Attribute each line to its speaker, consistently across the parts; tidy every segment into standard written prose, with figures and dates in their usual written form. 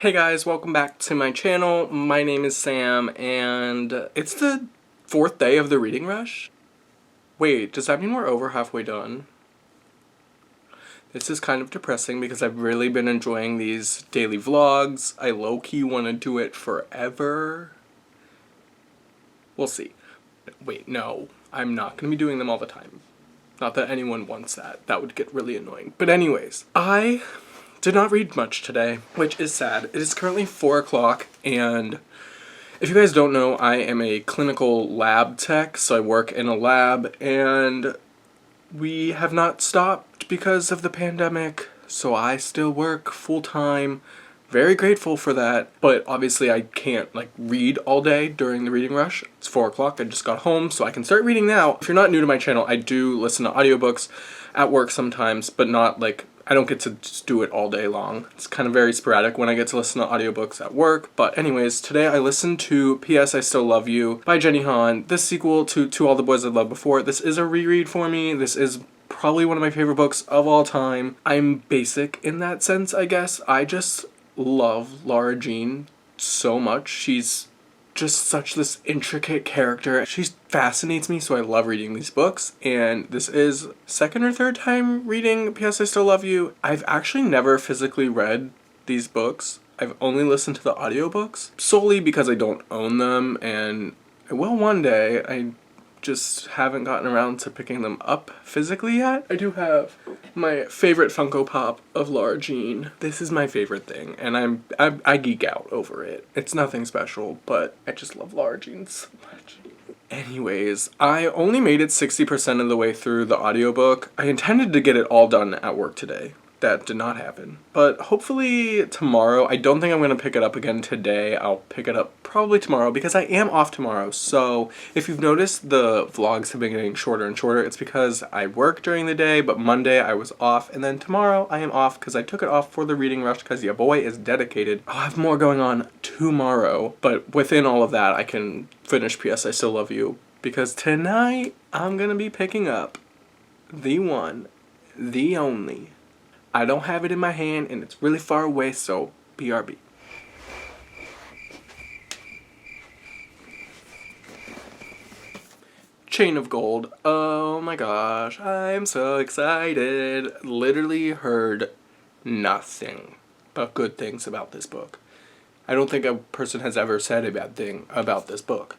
Speaker 1: Hey guys, welcome back to my channel. My name is Sam, and it's the 4th day of the reading rush. Wait, does that mean we're over halfway done? This is kind of depressing because I've really been enjoying these daily vlogs. I low-key want to do it forever. We'll see. Wait, no, I'm not going to be doing them all the time. Not that anyone wants that. That would get really annoying. But anyways, I did not read much today, which is sad. It is currently 4 o'clock, and if you guys don't know, I am a clinical lab tech, so I work in a lab, and we have not stopped because of the pandemic, so I still work full-time. Very grateful for that, but obviously I can't read all day during the reading rush. It's 4 o'clock, I just got home, so I can start reading now. If you're not new to my channel, I do listen to audiobooks at work sometimes, but not I don't get to just do it all day long. It's kind of very sporadic when I get to listen to audiobooks at work. But anyways, today I listened to P.S. I Still Love You by Jenny Han. This sequel to All the Boys I've Loved Before. This is a reread for me. This is probably one of my favorite books of all time. I'm basic in that sense, I guess. I just love Lara Jean so much. She's just such this intricate character. She fascinates me, so I love reading these books, and this is second or third time reading P.S. I Still Love You. I've actually never physically read these books. I've only listened to the audiobooks, solely because I don't own them, and I will one day. I just haven't gotten around to picking them up physically yet. I do have my favorite Funko Pop of Lara Jean. This is my favorite thing, and I geek out over it. It's nothing special, but I just love Lara Jean so much. Anyways, I only made it 60% of the way through the audiobook. I intended to get it all done at work today. That did not happen. But hopefully tomorrow. I don't think I'm going to pick it up again today. I'll pick it up probably tomorrow because I am off tomorrow. So if you've noticed the vlogs have been getting shorter and shorter, it's because I work during the day, but Monday I was off, and then tomorrow I am off because I took it off for the reading rush because your boy is dedicated. I'll have more going on tomorrow, but within all of that I can finish P.S. I Still Love You because tonight I'm going to be picking up the one, the only. I don't have it in my hand, and it's really far away, so BRB. Chain of Gold. Oh my gosh, I'm so excited. Literally heard nothing but good things about this book. I don't think a person has ever said a bad thing about this book.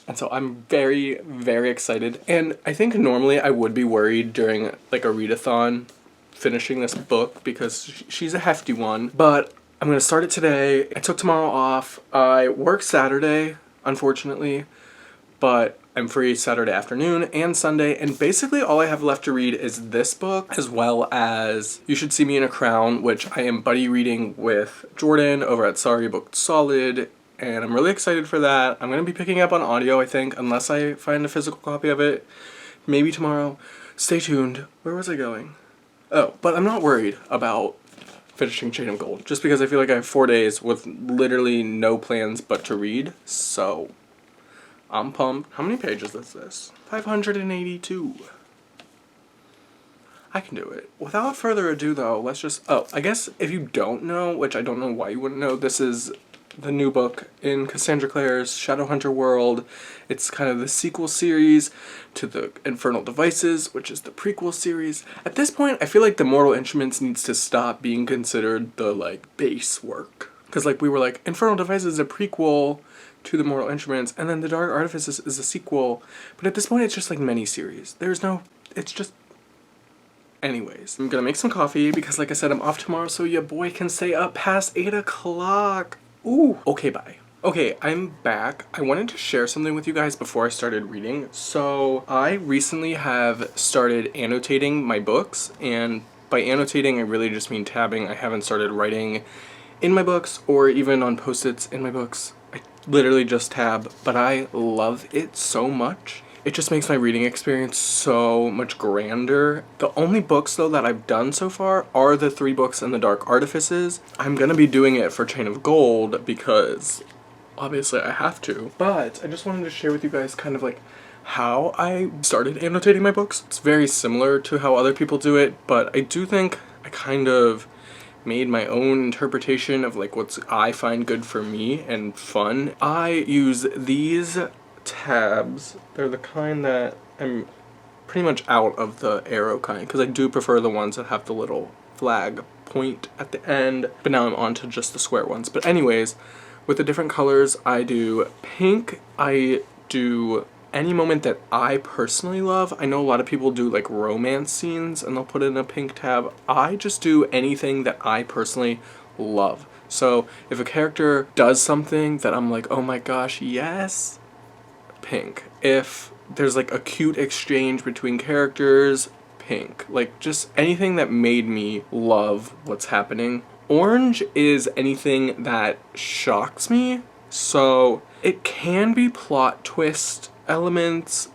Speaker 1: And so I'm very, very excited. And I think normally I would be worried during a readathon finishing this book because she's a hefty one, but I'm gonna start it today. I took tomorrow off. I work Saturday, unfortunately, but I'm free Saturday afternoon and Sunday, and basically all I have left to read is this book, as well as You Should See Me in a Crown, which I am buddy reading with Jordan over at Sorry Booked Solid, and I'm really excited for that. I'm gonna be picking up on audio, I think, unless I find a physical copy of it. Maybe tomorrow. Stay tuned. Where was I going? Oh, but I'm not worried about finishing Chain of Gold, just because I feel like I have 4 days with literally no plans but to read, so I'm pumped. How many pages is this? 582. I can do it. Without further ado, though, let's just... Oh, I guess if you don't know, which I don't know why you wouldn't know, this is the new book in Cassandra Clare's Shadowhunter world. It's kind of the sequel series to the Infernal Devices, which is the prequel series. At this point, I feel like the Mortal Instruments needs to stop being considered the base work. Because we were Infernal Devices is a prequel to the Mortal Instruments, and then The Dark Artifices is a sequel. But at this point, it's just mini-series. There's no... It's just... Anyways, I'm gonna make some coffee because like I said, I'm off tomorrow, so your boy can stay up past 8 o'clock. Ooh, okay, bye. Okay, I'm back. I wanted to share something with you guys before I started reading. So I recently have started annotating my books, and by annotating I really just mean tabbing. I haven't started writing in my books or even on post-its in my books. I literally just tab, but I love it so much. It just makes my reading experience so much grander. The only books, though, that I've done so far are the 3 books in the Dark Artifices. I'm gonna be doing it for Chain of Gold because obviously I have to. But I just wanted to share with you guys kind of how I started annotating my books. It's very similar to how other people do it, but I do think I kind of made my own interpretation of like what's I find good for me and fun. I use these tabs. They're the kind that I'm pretty much out of the arrow kind because I do prefer the ones that have the little flag point at the end, but now I'm on to just the square ones. But anyways, with the different colors, I do pink, I do any moment that I personally love. I know a lot of people do like romance scenes and they'll put it in a pink tab. I just do anything that I personally love. So if a character does something that I'm like, oh my gosh, yes, pink. If there's like a cute exchange between characters, pink. Like just anything that made me love what's happening. Orange is anything that shocks me. So it can be plot twist elements,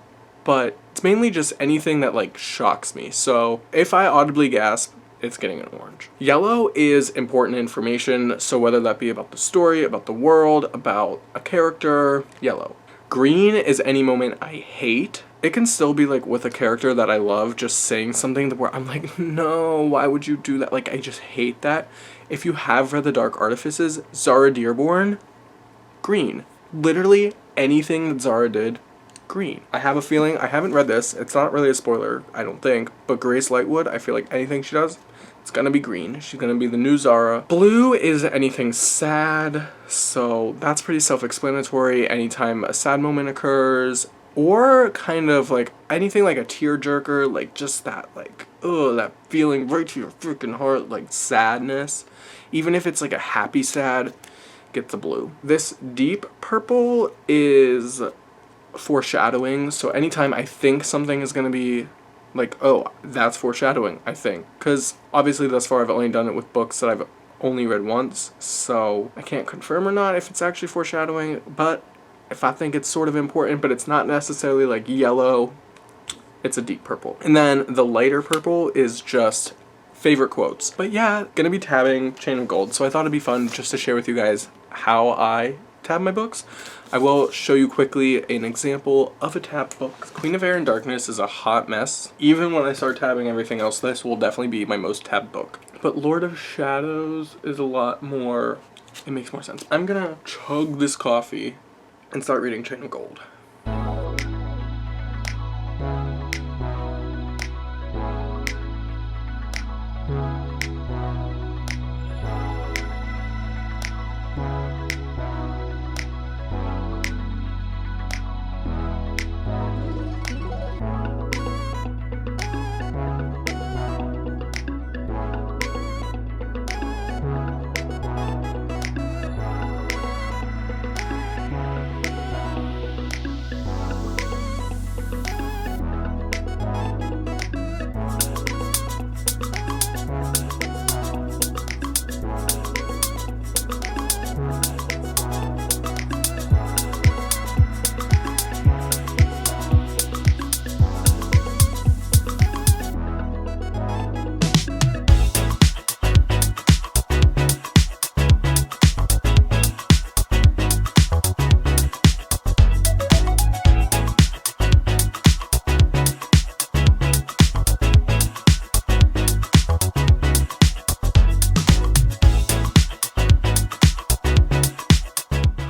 Speaker 1: but it's mainly just anything that like shocks me. So if I audibly gasp, it's getting an orange. Yellow is important information, so whether that be about the story, about the world, about a character, yellow. Green is any moment I hate. It can still be like with a character that I love, just saying something where I'm like, no, why would you do that? Like, I just hate that. If you have read The Dark Artifices, Zara Dearborn, green. Literally anything that Zara did, green. I have a feeling, I haven't read this, it's not really a spoiler, I don't think, but Grace Lightwood, I feel like anything she does, it's gonna be green. She's gonna be the new Zara. Blue is anything sad, so that's pretty self-explanatory. Anytime a sad moment occurs, or kind of like anything like a tearjerker, like just that like, ugh, that feeling right to your freaking heart, like sadness. Even if it's like a happy sad, get the blue. This deep purple is foreshadowing, so anytime I think something is gonna be like, oh, that's foreshadowing, I think. Because obviously thus far I've only done it with books that I've only read once, so I can't confirm or not if it's actually foreshadowing, but if I think it's sort of important, but it's not necessarily like yellow, it's a deep purple. And then the lighter purple is just favorite quotes. But yeah, gonna be tabbing Chain of Gold, so I thought it'd be fun just to share with you guys how I tab my books. I will show you quickly an example of a tab book. Queen of Air and Darkness is a hot mess. Even when I start tabbing everything else, this will definitely be my most tabbed book. But Lord of Shadows is a lot more, it makes more sense. I'm gonna chug this coffee and start reading Chain of Gold.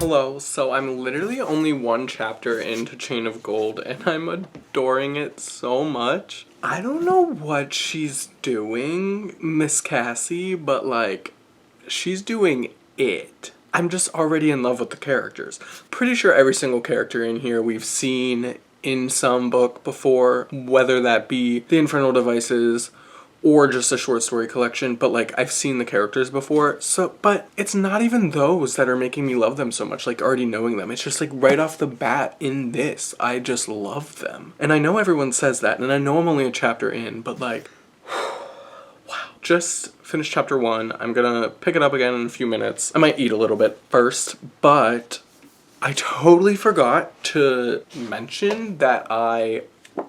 Speaker 1: Hello, so I'm literally only one chapter into Chain of Gold and I'm adoring it so much. I don't know what she's doing, Miss Cassie, but like, she's doing it. I'm just already in love with the characters. Pretty sure every single character in here we've seen in some book before, whether that be The Infernal Devices or just a short story collection, but like I've seen the characters before, so, but it's not even those that are making me love them so much, like already knowing them. It's just like right off the bat in this, I just love them. And I know everyone says that, and I know I'm only a chapter in, but like, wow. Just finished chapter 1. I'm gonna pick it up again in a few minutes. I might eat a little bit first, but I totally forgot to mention that I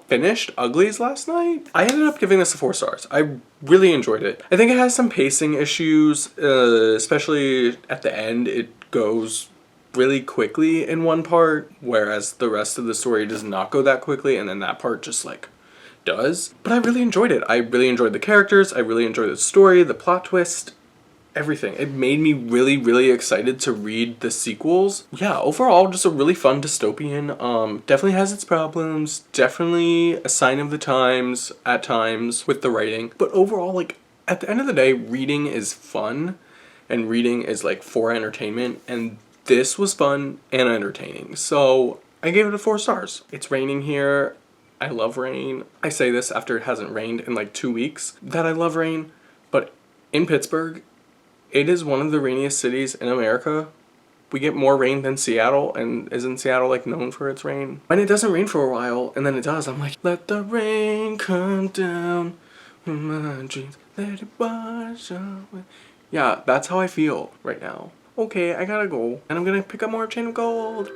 Speaker 1: finished Uglies last night. I ended up giving this a 4 stars. I really enjoyed it. I think it has some pacing issues, especially at the end. It goes really quickly in one part, whereas the rest of the story does not go that quickly, and then that part just like does. But I really enjoyed it. I really enjoyed the characters. I really enjoyed the story, the plot twist. everything. It made me really, really excited to read the sequels. Yeah, overall, just a really fun dystopian. Definitely has its problems. Definitely a sign of the times at times with the writing. But overall, like, at the end of the day, reading is fun. And reading is, like, for entertainment. And this was fun and entertaining. So I gave it a 4 stars. It's raining here. I love rain. I say this after it hasn't rained in like 2 weeks that I love rain. But in Pittsburgh, it is one of the rainiest cities in America. We get more rain than Seattle, and isn't Seattle like known for its rain? When it doesn't rain for a while, and then it does, I'm like, let the rain come down on my dreams, let it wash away. Yeah, that's how I feel right now. Okay, I gotta go, and I'm gonna pick up more Chain of Gold.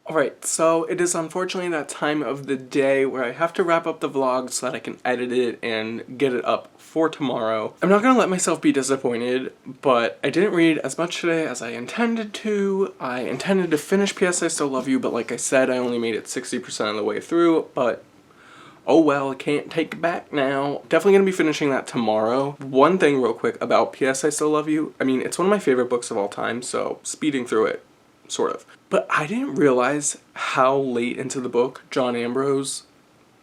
Speaker 1: Alright, so it is unfortunately that time of the day where I have to wrap up the vlog so that I can edit it and get it up for tomorrow. I'm not gonna let myself be disappointed, but I didn't read as much today as I intended to. I intended to finish P.S. I Still Love You, but like I said, I only made it 60% of the way through, but oh well, I can't take it back now. Definitely gonna be finishing that tomorrow. One thing real quick about P.S. I Still Love You. I mean, it's one of my favorite books of all time, so speeding through it, sort of. But I didn't realize how late into the book John Ambrose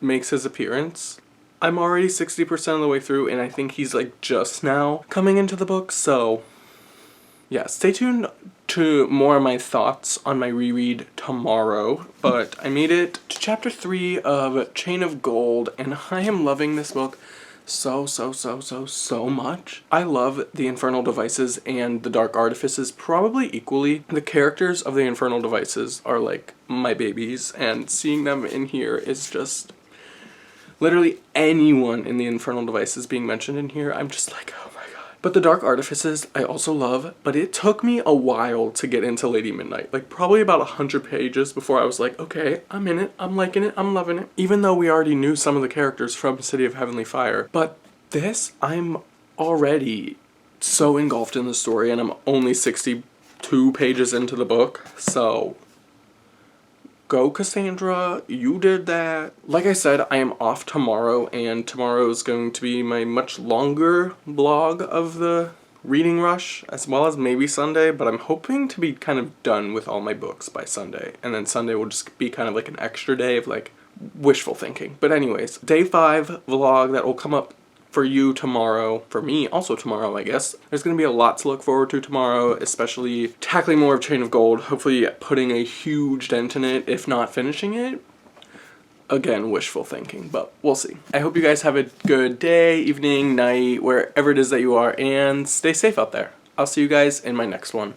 Speaker 1: makes his appearance. I'm already 60% of the way through, and I think he's like just now coming into the book, so yeah, stay tuned to more of my thoughts on my reread tomorrow. But I made it to chapter 3 of Chain of Gold, and I am loving this book so much. I love the Infernal Devices and the Dark Artifices probably equally. The characters of the Infernal Devices are like my babies, and seeing them in here is just literally anyone in the Infernal Devices being mentioned in here, I'm just like, oh my god. But the Dark Artifices I also love, but it took me a while to get into Lady Midnight. Like probably about 100 pages before I was like, okay, I'm in it, I'm liking it, I'm loving it. Even though we already knew some of the characters from City of Heavenly Fire. But this, I'm already so engulfed in the story, and I'm only 62 pages into the book, so go Cassandra, you did that. Like I said, I am off tomorrow, and tomorrow is going to be my much longer vlog of the reading rush, as well as maybe Sunday, but I'm hoping to be kind of done with all my books by Sunday, and then Sunday will just be kind of like an extra day of like wishful thinking. But anyways, day 5 vlog that will come up for you tomorrow, for me also tomorrow, I guess. There's gonna be a lot to look forward to tomorrow, especially tackling more of Chain of Gold, hopefully putting a huge dent in it, if not finishing it. Again, wishful thinking, but we'll see. I hope you guys have a good day, evening, night, wherever it is that you are, and stay safe out there. I'll see you guys in my next one.